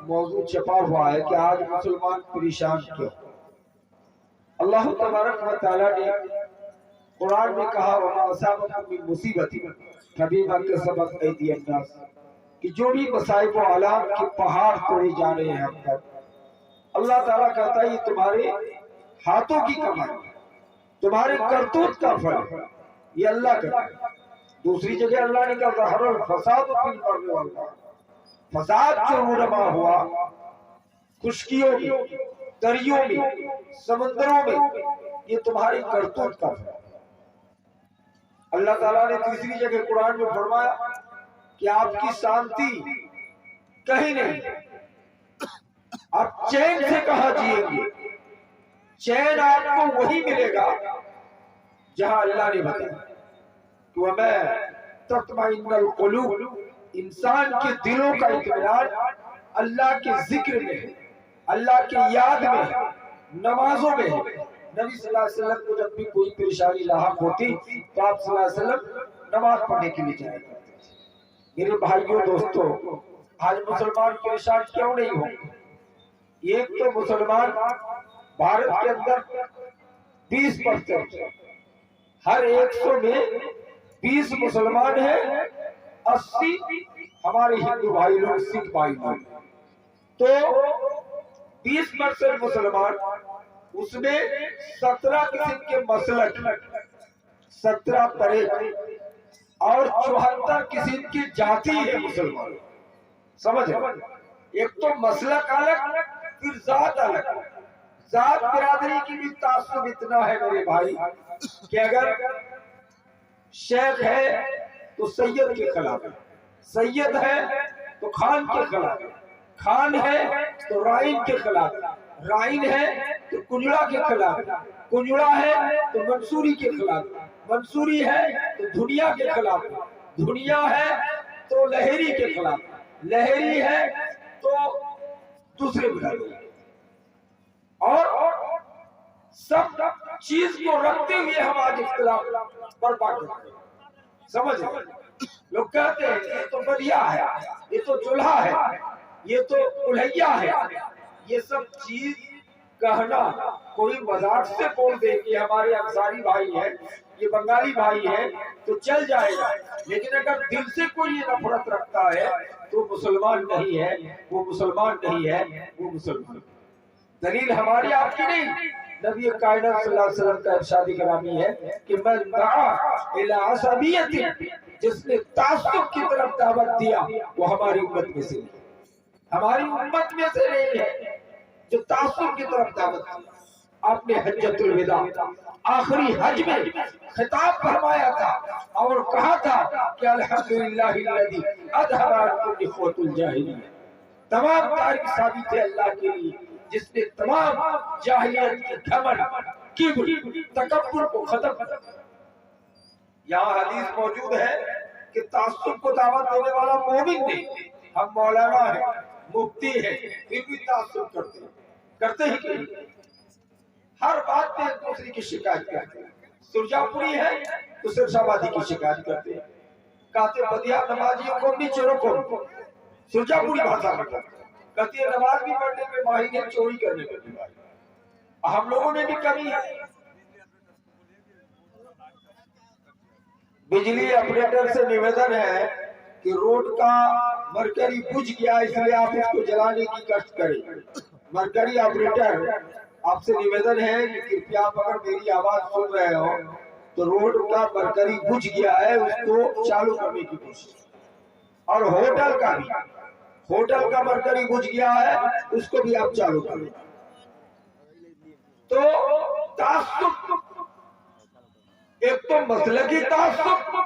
موضوع چھپا ہوا ہے کہ آج مسلمان پریشان کیوں؟ اللہ تبارک و تعالیٰ نے قرآن میں کہا وَمَا أَصَابَكُم مِّن مُّصِيبَةٍ فَبِمَا كَسَبَتْ أَيْدِيَ النَّاسِ، کہ جو بھی مصائب و آلام کے پہاڑ توڑے جا رہے ہیں ہم پر، اللہ تعالیٰ کہتا ہے یہ تمہارے ہاتھوں کی کمائی، تمہارے کرتوت کا پھل ہے، یہ اللہ کرتا ہے۔ دوسری جگہ اللہ نے کہا ظَهَرَ الْفَسَادُ فِي الْبَرِّ وَالْبَحْرِ، فساد جو رونما ہوا خشکیوں میں، دریوں میں، سمندروں میں، یہ تمہاری کرتوت کا پھل ہے۔ اللہ تعالیٰ نے تیسری جگہ قرآن میں فرمایا کہ آپ کی شانتی کہیں نہیں، آپ چین سے کہاں جئیں گے؟ چین آپ کو وہی ملے گا جہاں اللہ نے بتایا کہ وَمَا تَطْمَئِنُّ الْقُلُوبُ، انسان کے دلوں کا اطمینان اللہ کے ذکر میں ہے، اللہ کے یاد میں ہے، نمازوں میں ہے۔ نبی صلی اللہ علیہ وسلم کو جب بھی کوئی پریشانی لاحق ہوتی تو آپ صلی اللہ علیہ وسلم نماز پڑھنے کے لیے جایا کرتے تھے۔ میرے بھائیوں دوستو، آج مسلمان پریشان کیوں نہیں ہوں؟ ایک تو مسلمان بھارت کے اندر 20%، ہر 100 میں 20 مسلمان ہیں، 80 ہمارے ہندو بھائی لوگ، سکھ بھائی لوگ، تو 20% مسلمان، اس میں 17 قسم کے مسلک، 17 طریق اور 74 قسم کی جاتی ہے مسلمان، سمجھ؟ ایک تو مسلک الگ، پھر ذات الگ۔ ذات برادری کی بھی تعصب اتنا ہے میرے بھائی کہ اگر شیخ ہے تو سید کے خلاف ہے، سید ہے تو خان کے خلاف ہے، خان ہے تو رائن کے خلاف ہے، رائن ہے تو کنجڑا کے خلاف ہے، کنجڑا ہے تو منصوری کے خلاف ہے، منصوری ہے تو دھنیا کے خلاف ہے، دھنیا ہے تو لہری کے خلاف ہے، لہری ہے تو دوسرے برادری، اور سب چیز کو رکھتے ہوئے ہم آج اختلاف برپا کرتے ہیں، سمجھ؟ لوگ کہتے ہیں یہ تو بدیا ہے، یہ تو چولہا ہے، یہ تو الہیا ہے، یہ سب چیز کہنا کوئی مذاق سے بول دے کہ ہمارے انصاری بھائی ہیں، یہ بنگالی بھائی ہیں تو چل جائے گا، لیکن اگر دل سے کوئی یہ نفرت رکھتا ہے تو مسلمان نہیں ہے، وہ مسلمان نہیں ہے، وہ مسلمان۔ دلیل ہماری آپ کی نہیں، نبی کائنات صلی اللہ علیہ وسلم کا ارشاد گرامی ہے کہ من دعا الی عصبیت، جس نے تعصب کی طرف دعوت دیا وہ ہماری امت میں سے نہیں، ہماری امت میں سے نہیں ہے جو تعصب کی طرف دعوت دیا۔ آپ نے حجۃ الوداع آخری حج میں خطاب فرمایا تھا اور کہا تھا کہ الحمدللہ الذی اذھب عنکم اخوۃ الجاہلیہ، تمام تعریف ثابت ہے اللہ کے لیے جس نے تمام جاہلیت کے گھمنڈ، کبر، تکبر کو ختم کیا۔ یہاں حدیث موجود ہے کہ تعصب کو دعوت دینے والا مومن نہیں، ہم مولانا ہیں، مفتی ہیں، پھر بھی تعصب کرتے ہیں کہ ہر بات میں ایک دوسرے کی شکایت کرتے ہیں، سرجا پوری ہے تو سرجا بادی کی شکایت کرتے ہیں، کہتے بدیا نمازیوں کو بھی چوروں کو سرجا پوری بھاشا میں کرتے ہیں، کہتی ہے نماز بھی پڑھنے میں ماہر ہے، چوری کرنے میں بھی ماہر ہے۔ ہم لوگوں میں بھی کمی ہے۔ بجلی آپریٹر سے نویدن ہے کہ روڈ کا مرکری بجھ گیا اس لیے آپ اس کو جلانے کی کشٹ کریں۔ مرکری آپریٹر آپ سے نویدن ہے کہ کرپیا آپ اگر میری آواز سن رہے ہو تو روڈ کا مرکری بجھ گیا ہے، اس کو چالو کرنے کی کوشش۔ اور ہوٹل کا بھی، ہوٹل کا مرکری بجھ گیا ہے، اس کو بھی آپ چالو کریں۔ تو تعصب، ایک تو مسلکی تعصب،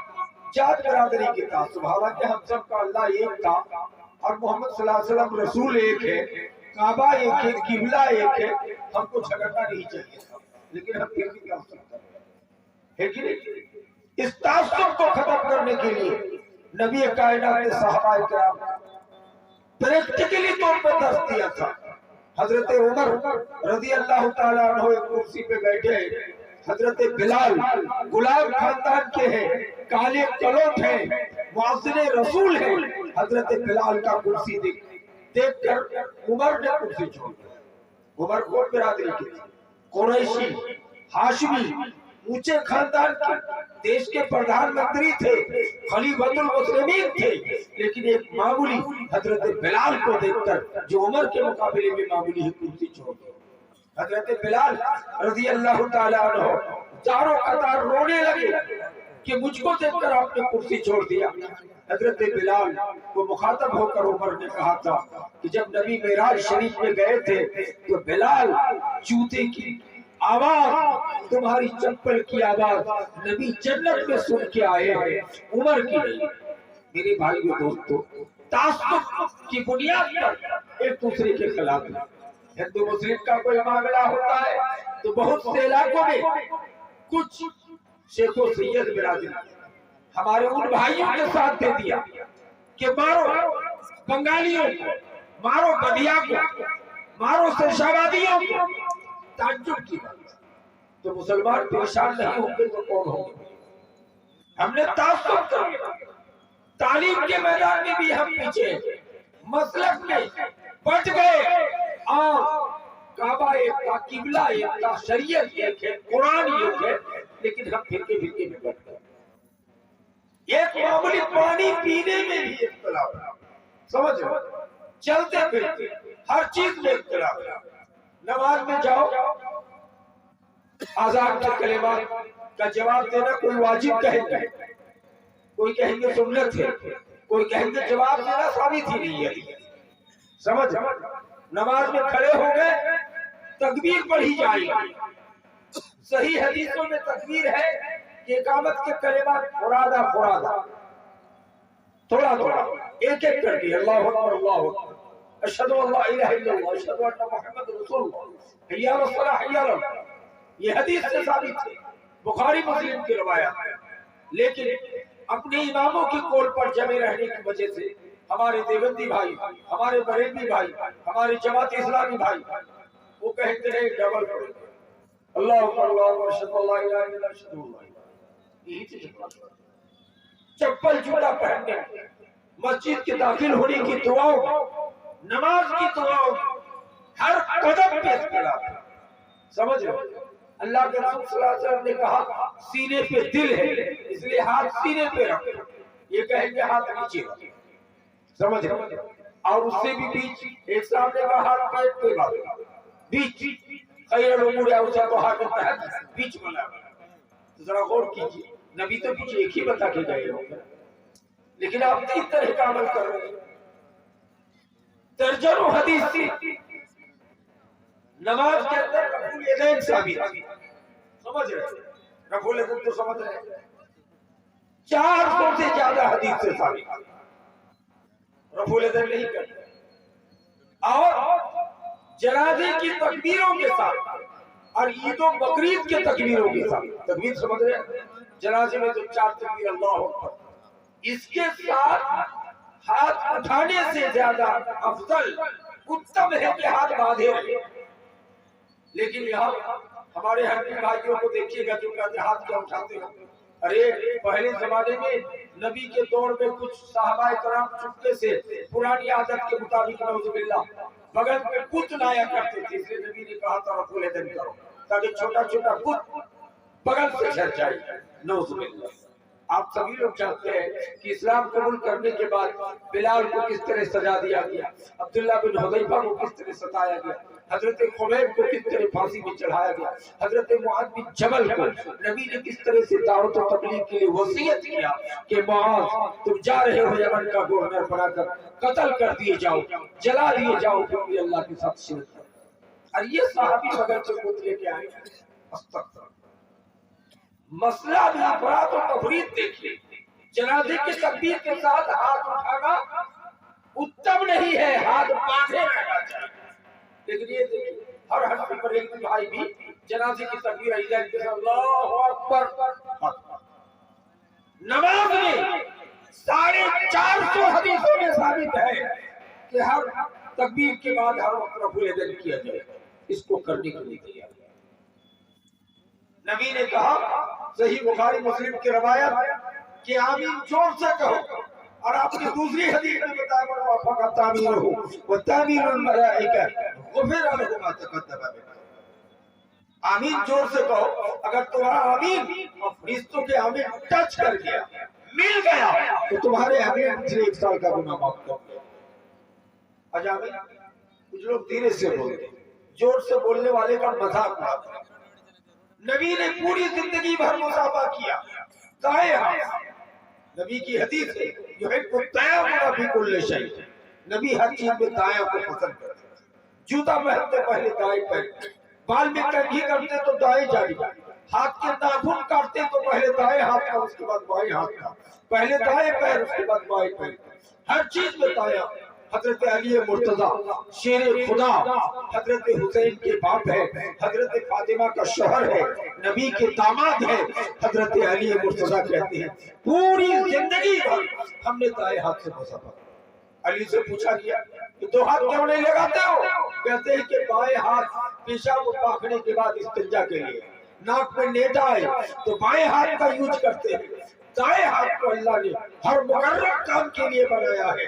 جات برادری کی تعصب، حالانکہ ہم سب کا اللہ ایک تھا اور محمد صلی اللہ علیہ وسلم رسول ایک ہے، کعبہ ایک ہے، قبلہ ایک ہے، ہم کو جھگڑنا نہیں چاہیے تھا، لیکن ہم پھر بھی تعصب کرتے ہیں، ہے کہ نہیں؟ اس تعصب کو ختم کرنے کے لیے نبی کائنات نے صحابہ کرام پریکٹیکلی طور پر درس دیا تھا۔ حضرت عمر رضی اللہ تعالیٰ عنہ ایک کرسی پہ بیٹھے، حضرت بلال غلام خاندان کے ہیں، کالے کلوٹ ہیں، مؤذن رسول ہیں، حضرت بلال کا کرسی دیکھ دیکھ کر عمر نے کرسی چھوڑ دیا. عمر کو برادری کے قریشی ہاشمی اونچے خاندان کے دیش کے پردھان منتری تھے, خلیفۃ المسلمین تھے, لیکن ایک معمولی حضرت بلال کو دیکھ کر جو عمر کے مقابلے میں معمولی ہی کرسی چھوڑ دیا. حضرت بلال رضی اللہ تعالی عنہ چاروں قطار رونے لگے کہ مجھ کو دیکھ کر آپ نے کرسی چھوڑ دیا. حضرت بلال کو مخاطب ہو کر عمر نے کہا تھا کہ جب نبی معراج شریف میں گئے تھے تو بلال جوتے کی آواز, تمہاری چپل کی آواز نبی جنت میں سن کے آئے ہیں, عمر کی نہیں. میرے بھائیو دوستو, تعصب کی بنیاد پر ایک دوسرے کے خلاف ہے. ہندو مسلم کا کوئی معاملہ ہوتا ہے تو بہت سے علاقوں میں کچھ شیخ و سید برادری ہمارے ان بھائیوں کے ساتھ دے دیا کہ مارو بنگالیوں کو, مارو بدیا کو, مارو سرشاوادیوں کو. تعجب کی بات, تو مسلمان پریشان نہیں ہوں گے تو کون ہوں گے؟ ہم نے تعصب کر لیا. تعلیم کے میدان میں بھی ہم پیچھے, مسلک میں بٹ گئے, اور کعبہ ایک کا, قبلہ ایک کا, شریعت ایک ہے, قرآن ایک ہے, لیکن ہم پھرکے پھرکے میں بٹ گئے. ایک معمولی پانی پینے میں بھی اختلاف ہے, سمجھ رہے, چلتے پھرتے ہر چیز میں اختلاف ہے. نماز میں جاؤ, آزان کے کلمات کا جواب دینا کوئی واجب کہیں گے, کوئی کہیں گے سنت ہے, کوئی کہیں گے جواب دینا ثابت ہی نہیں ہے. سمجھ, نماز میں کھڑے ہو گئے, تکبیر پڑھی جائے گی. صحیح حدیثوں میں تکبیر ہے کہ اقامت کے کلمات فرادہ فرادہ, تھوڑا تھوڑا, ایک ایک کر کے اللہ اکبر اللہ اکبر, اشہد ان لا الہ الا اللہ, اشہد ان محمد رسول اللہ, حی علی الصلاۃ حی علی الفلاح. یہ حدیث سے ثابت ہے, بخاری مسلم کی روایت ہے. لیکن اپنے اماموں کی قول پر جمے رہنے کی وجہ سے ہمارے دیوبندی بھائی, ہمارے بریلوی بھائی, ہمارے جماعت اسلامی بھائی, وہ کہتے ہیں ڈبل پڑھیں اللہ اکبر اللہ اکبر, اشہد ان لا الہ الا اللہ, اشہد ان لا الہ. چپل جوتا پہننے, مسجد کے داخل ہونے کی دعاؤں, نماز کی دعاؤں, ہر قدم پہ اختلاف ہے. سمجھ رہے, اللہ کے رسول صلی اللہ علیہ وسلم نے کہا سینے پہ دل ہے, اس لیے ہاتھ سینے پہ رکھو. یہ کہیں گے ہاتھ نیچے رکھو. سمجھ رہے, اور اس سے بھی بیچ, ایک صاحب نے کہا ہاتھ پیٹ پہ رکھو, بیچ. خیر الامور اوسطها کے تحت بیچ بنا. ذرا غور کیجیے, نبی تو کچھ ایک ہی بتا کے گئے ہوں گے, لیکن آپ تین طرح کا عمل کر رہے ہیں. درجنوں حدیث تھی نماز کے اندر رفع الیدین ثابت. سمجھ رہے, رفع الیدین تو سمجھ رہے, 400 سے زیادہ حدیث سے ثابت رفع الیدین نہیں کرتے. اور جنازے کی تکبیروں کے ساتھ اور عید و بقرعید کے تکبیروں کے ساتھ, تکبیر سمجھ رہے ہیں, جنازے میں تو 4 تکبیر اللہ اکبر, اس کے ساتھ ہاتھ اٹھانے سے زیادہ افضل اتم ہے کہ ہاتھ باندھے رہے. لیکن یہاں ہمارے حنفی بھائیوں کو دیکھیے گا جو کہتے ہاتھ کیا اٹھاتے ہیں. ارے پہلے زمانے میں نبی کے دور میں کچھ صحابہ کرام چپکے سے پرانی عادت کے مطابق نعوذ باللہ بغل میں کچھ لایا کرتے تھے, اس لیے نبی نے کہا تھا رفع الیدین کرو تاکہ چھوٹا چھوٹا کچھ بغل سے جھڑ جائے. نعوذ باللہ. آپ سبھی لوگ چاہتے ہیں کہ اسلام قبول کرنے کے بعد بلال کو کس طرح سجا دیا گیا, عبداللہ بن حذیفہ کو کس طرح ستایا گیا, حضرت خبیب کو کس طرح پھانسی میں چڑھایا گیا, حضرت معاذ بن جبل کو نبی نے کس طرح سے دعوت و تبلیغ کے لیے وصیت کیا کہ معاذ تم جا رہے ہو یمن کا گورنر بنا کر, قتل کر دیے جاؤ, جلا دیے جاؤ, کیونکہ اللہ کے ساتھ شرک ہے. اور یہ صحابی مگر سے خود لے کے آئے. استغفر. مسئلہ بھی افراد و تفرید دیکھیے, جنازے کی تکبیر کے ساتھ ہاتھ اٹھانا اتم نہیں ہے, ہاتھ باندھے رہنا چاہیے. لیکن یہ دیکھیے ہر حنفی بریلوی بھائی بھی جنازے کی تکبیر عیدین کے ساتھ اللہ اکبر. نماز میں 450 حدیثوں میں ثابت ہے کہ ہر تکبیر کے بعد ہر وقت رفع الیدین کیا جائے. اس کو کرنے کے لیے کیا نبی نے کہا, صحیح بخاری مسلم کی روایت کہ آمین زور سے کہو, اور آپ نے دوسری حدیث میں بتایا من وافق تعمیرہ وتعمیر الملائکہ غفر له ما تقدم من آمین زور سے کہو. اگر تمہارا آمین اور فرشتوں کے آمین ٹچ کر گیا مل گیا تو تمہارے آمین پچھلے 1 سال کا گناہ معاف کر دیا. آج آمین کچھ لوگ دھیرے سے بولتے ہیں, زور سے بولنے والے کا مذاق اڑاتے ہیں. نبی نے پوری زندگی بھر مصافحہ کیا دائیں ہاتھ. نبی کی حدیث ہے یحب التیمم فی کل شیء, نبی ہر چیز میں دائیں کو پسند کرتے ہیں. جوتا پہنتے پہلے دائیں پہنتے, بال میں کنگھی کرتے تو دائیں جاری, ہاتھ کے ناخن کاٹتے تو پہلے دائیں ہاتھ کا اس کے بعد بائیں ہاتھ کا, پہلے دائیں پیر اس کے بعد بائیں پیر, ہر چیز میں دائیں. حضرت علی مرتضی شیر خدا حضرت حسین کے باپ ہے, حضرت فاطمہ کا شوہر ہے, نبی کے داماد ہے. حضرت علی مرتضی کہتے ہیں پوری زندگی بھر ہم نے دائیں ہاتھ سے مصافحہ. علی سے پوچھا گیا کہ 2 ہاتھ کیوں نہیں لگاتے ہو؟ کہتے ہیں کہ بائیں ہاتھ پیشاب و پاخنے کے بعد استنجا کے لیے, ناک میں نیٹا ہے تو بائیں ہاتھ کا یوز کرتے ہیں. دائیں ہاتھ کو اللہ نے ہر مقرر کام کے لیے بنایا ہے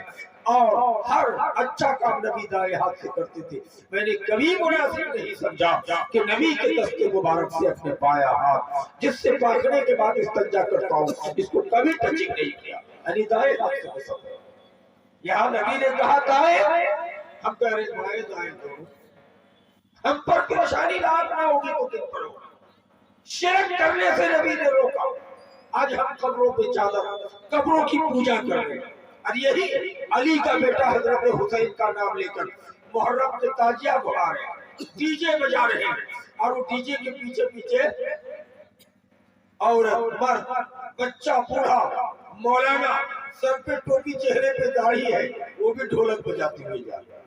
اور ہر اچھا کام نبی دائیں ہاتھ سے کرتے تھے. میں نے کبھی مناسب نہیں سمجھا کہ نبی کے دست مبارک سے اپنے بائیں ہاتھ جس سے پاخنے کے بعد استنجا کرتا ہوں اس کو کبھی ٹچنگ نہیں کیا, یعنی دائیں ہاتھ سے مصافحہ. یہاں نبی نے کہا دائیں, ہم کہہ رہے بائیں دائیں کرو. ہم پر پریشانی لاحق نہ ہوگی تو کن پر ہوگی. شرک کرنے سے نبی نے روکا. آج ہم قبروں پہ چادر, قبروں کی پوجا کر رہے ہیں, اور یہی علی کا بیٹا حضرت حسین کا نام لے کر محرم کے تازیہ بڑھا رہے ہیں, ڈی جے بجا رہے ہیں, اور وہ ڈی جے کے پیچھے پیچھے عورت مرد بچہ بوڑھا مولانا سر پہ ٹوپی چہرے پہ داڑھی ہے وہ بھی ڈھولک بجاتے ہوئے جا رہے ہیں.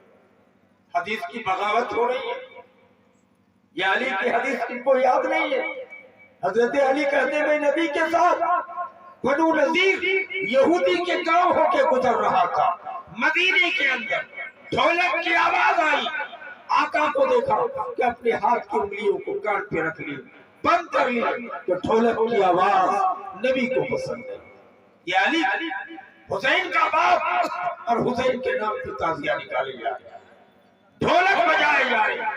حدیث کی بغاوت ہو رہی ہے. یہ علی کی حدیث کن کو یاد نہیں ہے؟ حضرت علی کہتے میں نبی کے ساتھ بنو نذیر یہودی کے گاؤں ہو کے گزر رہا تھا. مدینے کے اندر ڈھولک کی آواز آئی, آقا کو دیکھا کہ اپنے ہاتھ کی انگلیوں کو کان پہ رکھ لی, بند کر لی, تو ڈھولک کی آواز نبی کو پسند ہے. یہ علی حسین کا باپ اور حسین کے نام پہ تازیہ نکالے جا رہے ہیں, ڈھولک بجائے جا رہے ہیں,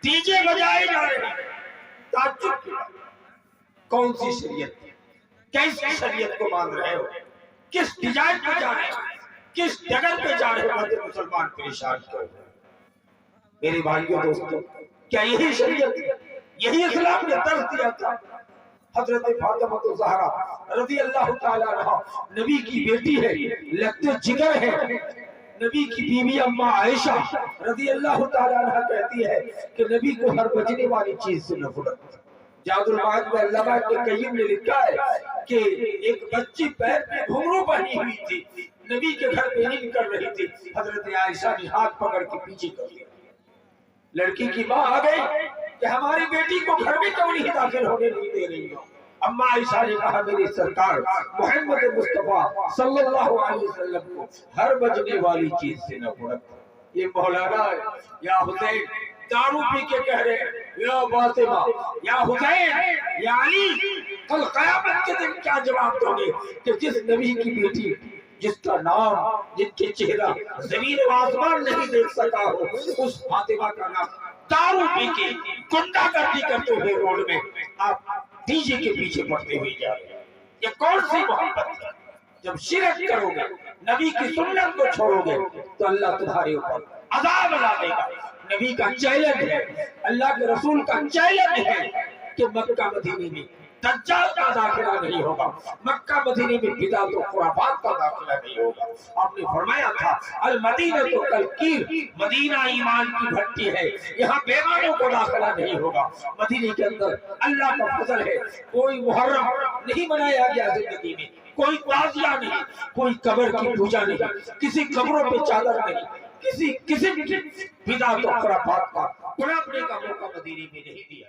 ڈی جے بجائے جا رہے ہیں. تعجب کیا, کون سی شریعت, کیسی شریعت کو مان رہے ہو, کس ڈیزائن پہ جا رہے ہو, کس جگہ پہ جا رہے ہو؟ مسلمان پریشان کر رہے ہیں. میرے بھائیوں دوستوں, کیا یہی شریعت, یہی اسلام نے درس دیا تھا؟ حضرت فاطمہ الزہرا رضی اللہ تعالیٰ عنہا نبی کی بیٹی ہے, لگتے جگر ہے. نبی کی بیوی اماں عائشہ رضی اللہ تعالیٰ عنہا کہتی ہے کہ نبی کو ہر بجنے والی چیز سے نفرت. جاد المعاد میں علامہ ابن قیم نے لکھا ہے کہ ایک بچی پیر پہ گھنگرو پہنی ہوئی تھی, نبی کے گھر پہ ہی کر رہی تھی. حضرت عائشہ نے ہاتھ پکڑ کے پیچھے کر لیا. لڑکی کی ماں آ گئی کہ ہماری بیٹی کو گھر میں کیوں نہیں داخل ہونے نہیں دے رہی ہو؟ اماں عائشہ نے کہا میری سرکار محمد مصطفیٰ صلی اللہ علیہ وسلم کو ہر بجنے والی چیز سے نفرت. یہ مولانا ہے یا حسین دارو پی کے کہہ رہے ہیں یا فاطمہ یا حسین یا علی, کل قیامت کے دن کیا جواب دو گے کہ جس نبی کی بیٹی جس کا نام جن کے چہرہ زمین و آسمان نہیں دیکھ سکا ہو, اس فاطمہ کا نام دارو پی کے گنڈا گردی کرتے ہوئے روڈ میں آپ ڈی جے کے پیچھے پڑتے ہوئے جا رہے ہیں. یہ کون سی محبت ہے؟ جب شرک کرو گے, نبی کی سنت کو چھوڑو گے تو اللہ تمہارے اوپر عذاب لا دے گا. نبی کا چیلنج ہے, اللہ کے رسول کا چیلنج ہے کہ مکہ مدینے میں دجال کا داخلہ نہیں ہوگا, مکہ مدینے میں بدعت و خرافات کا داخلہ نہیں ہوگا. آپ نے فرمایا تھا المدینہ تو کلکیر, مدینہ ایمان کی بھٹی ہے, یہاں بیگانوں کو داخلہ نہیں ہوگا. مدینے کے اندر اللہ کا فضل ہے, کوئی محرم نہیں منایا گیا زندگی میں, کوئی تعزیہ نہیں, کوئی قبر کی پوجا نہیں, کسی قبروں پہ چادر نہیں, کسی بدعت و خرافات کا پنپنے کا موقع مدینے میں نہیں دیا.